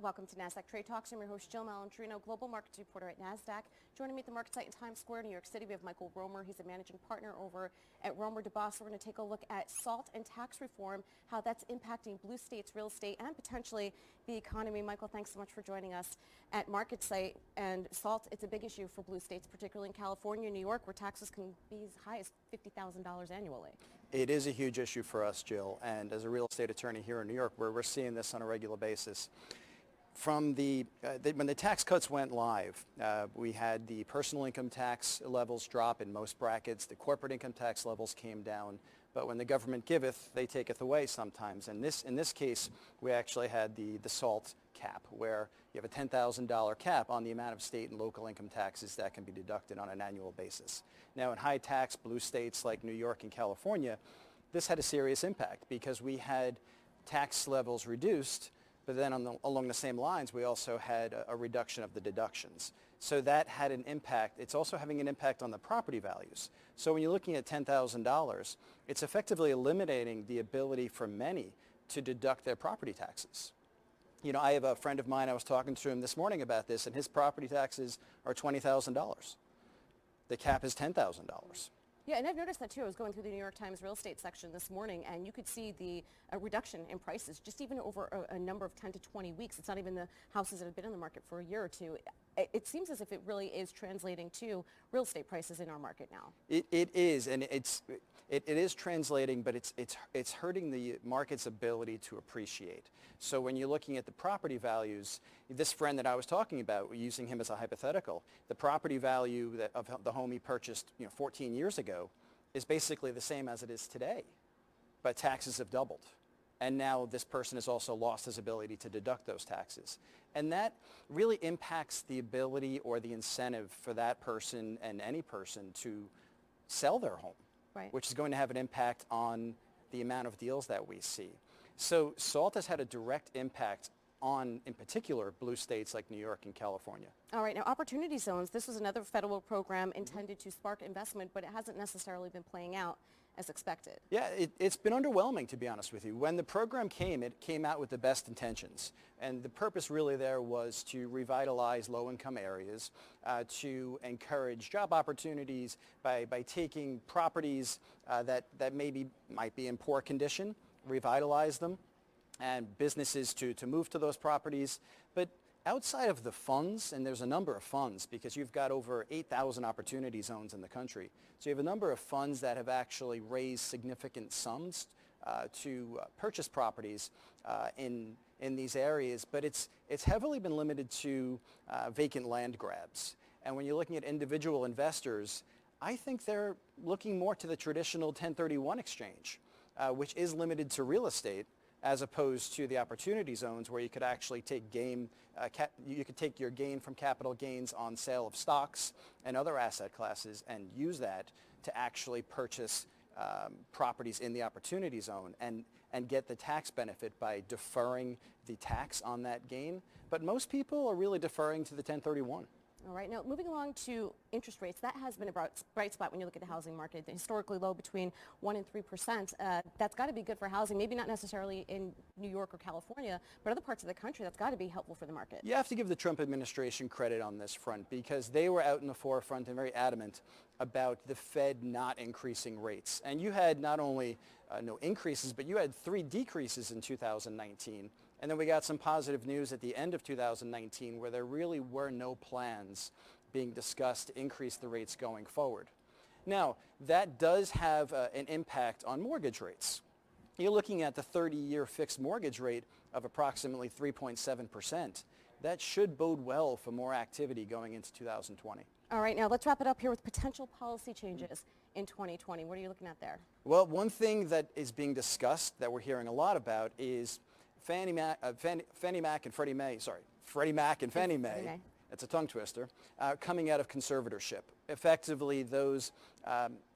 Welcome to Nasdaq TradeTalks. I'm your host, Jill Malandrino, Global Markets Reporter at Nasdaq. Joining me at the market site in Times Square, New York City, we have Michael Romer. He's a managing partner over at Romer DeBoss. We're going to take a look at SALT and tax reform, how that's impacting blue states, real estate, and potentially the economy. Michael, thanks so much for joining us at Market Site. And SALT, it's a big issue for blue states, particularly in California and New York, where taxes can be as high as $50,000 annually. It is a huge issue for us, Jill, and as a real estate attorney here in New York, where we're seeing this on a regular basis. From when the tax cuts went live, we had the personal income tax levels drop in most brackets. The corporate income tax levels came down. But when the government giveth, they taketh away sometimes. And in this case, we actually had the SALT cap, where you have a $10,000 cap on the amount of state and local income taxes that can be deducted on an annual basis. Now, in high tax blue states like New York and California, this had a serious impact because we had tax levels reduced. But then along the same lines, we also had a reduction of the deductions. So that had an impact. It's also having an impact on the property values. So when you're looking at $10,000, it's effectively eliminating the ability for many to deduct their property taxes. You know, I have a friend of mine, I was talking to him this morning about this, and his property taxes are $20,000. The cap is $10,000. Yeah, and I've noticed that too. I was going through the New York Times real estate section this morning, and you could see the reduction in prices just even over a number of 10 to 20 weeks. It's not even the houses that have been on the market for a year or two. It seems as if it really is translating to real estate prices in our market now. It is, and it is translating, but it's hurting the market's ability to appreciate. So when you're looking at the property values, this friend that I was talking about, using him as a hypothetical, the property value of the home he purchased 14 years ago is basically the same as it is today, but taxes have doubled. And now this person has also lost his ability to deduct those taxes. And that really impacts the ability or the incentive for that person and any person to sell their home, right, which is going to have an impact on the amount of deals that we see. So SALT has had a direct impact on, in particular, blue states like New York and California. All right, now opportunity zones, this was another federal program intended to spark investment, but it hasn't necessarily been playing out as expected. Yeah, it's been underwhelming, to be honest with you. When the program came, it came out with the best intentions. And the purpose really there was to revitalize low-income areas, to encourage job opportunities by taking properties that might be in poor condition, revitalize them, and businesses to move to those properties. But outside of the funds, and there's a number of funds because you've got over 8,000 opportunity zones in the country. So you have a number of funds that have actually raised significant sums to purchase properties in these areas, but it's heavily been limited to vacant land grabs. And when you're looking at individual investors, I think they're looking more to the traditional 1031 exchange, which is limited to real estate, as opposed to the opportunity zones where you could actually take you could take your gain from capital gains on sale of stocks and other asset classes and use that to actually purchase properties in the opportunity zone and get the tax benefit by deferring the tax on that gain. But most people are really deferring to the 1031. All right, now moving along to interest rates, that has been a bright spot when you look at the housing market, historically low between 1% and 3%. That's got to be good for housing, maybe not necessarily in New York or California, but other parts of the country, that's got to be helpful for the market. You have to give the Trump administration credit on this front because they were out in the forefront and very adamant about the Fed not increasing rates. And you had not only no increases, but you had 3 decreases in 2019. And then we got some positive news at the end of 2019 where there really were no plans being discussed to increase the rates going forward. Now, that does have an impact on mortgage rates. You're looking at the 30-year fixed mortgage rate of approximately 3.7%. That should bode well for more activity going into 2020. All right, now let's wrap it up here with potential policy changes in 2020. What are you looking at there? Well, one thing that is being discussed that we're hearing a lot about is Freddie Mac and Fannie Mae, it's a tongue twister, coming out of conservatorship, effectively those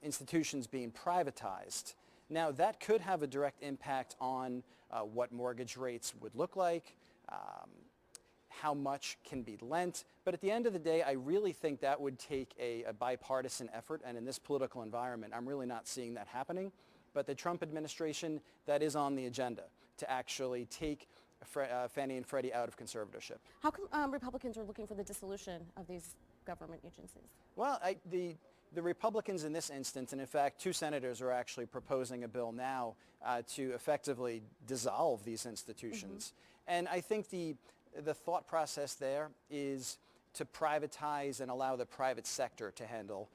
institutions being privatized. Now, that could have a direct impact on what mortgage rates would look like, how much can be lent. But at the end of the day, I really think that would take a bipartisan effort. And in this political environment, I'm really not seeing that happening. But the Trump administration, that is on the agenda to actually take Fannie and Freddie out of conservatorship. How come Republicans are looking for the dissolution of these government agencies? Well, the Republicans in this instance, and in fact 2 senators are actually proposing a bill now to effectively dissolve these institutions. And I think the thought process there is to privatize and allow the private sector to handle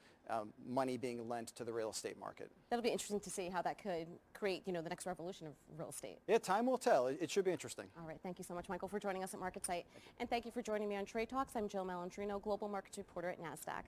money being lent to the real estate market. That'll be interesting to see how that could create, the next revolution of real estate. Yeah, time will tell. It should be interesting. All right. Thank you so much, Michael, for joining us at MarketSite. And thank you for joining me on Trade Talks. I'm Jill Malandrino, Global Markets Reporter at Nasdaq.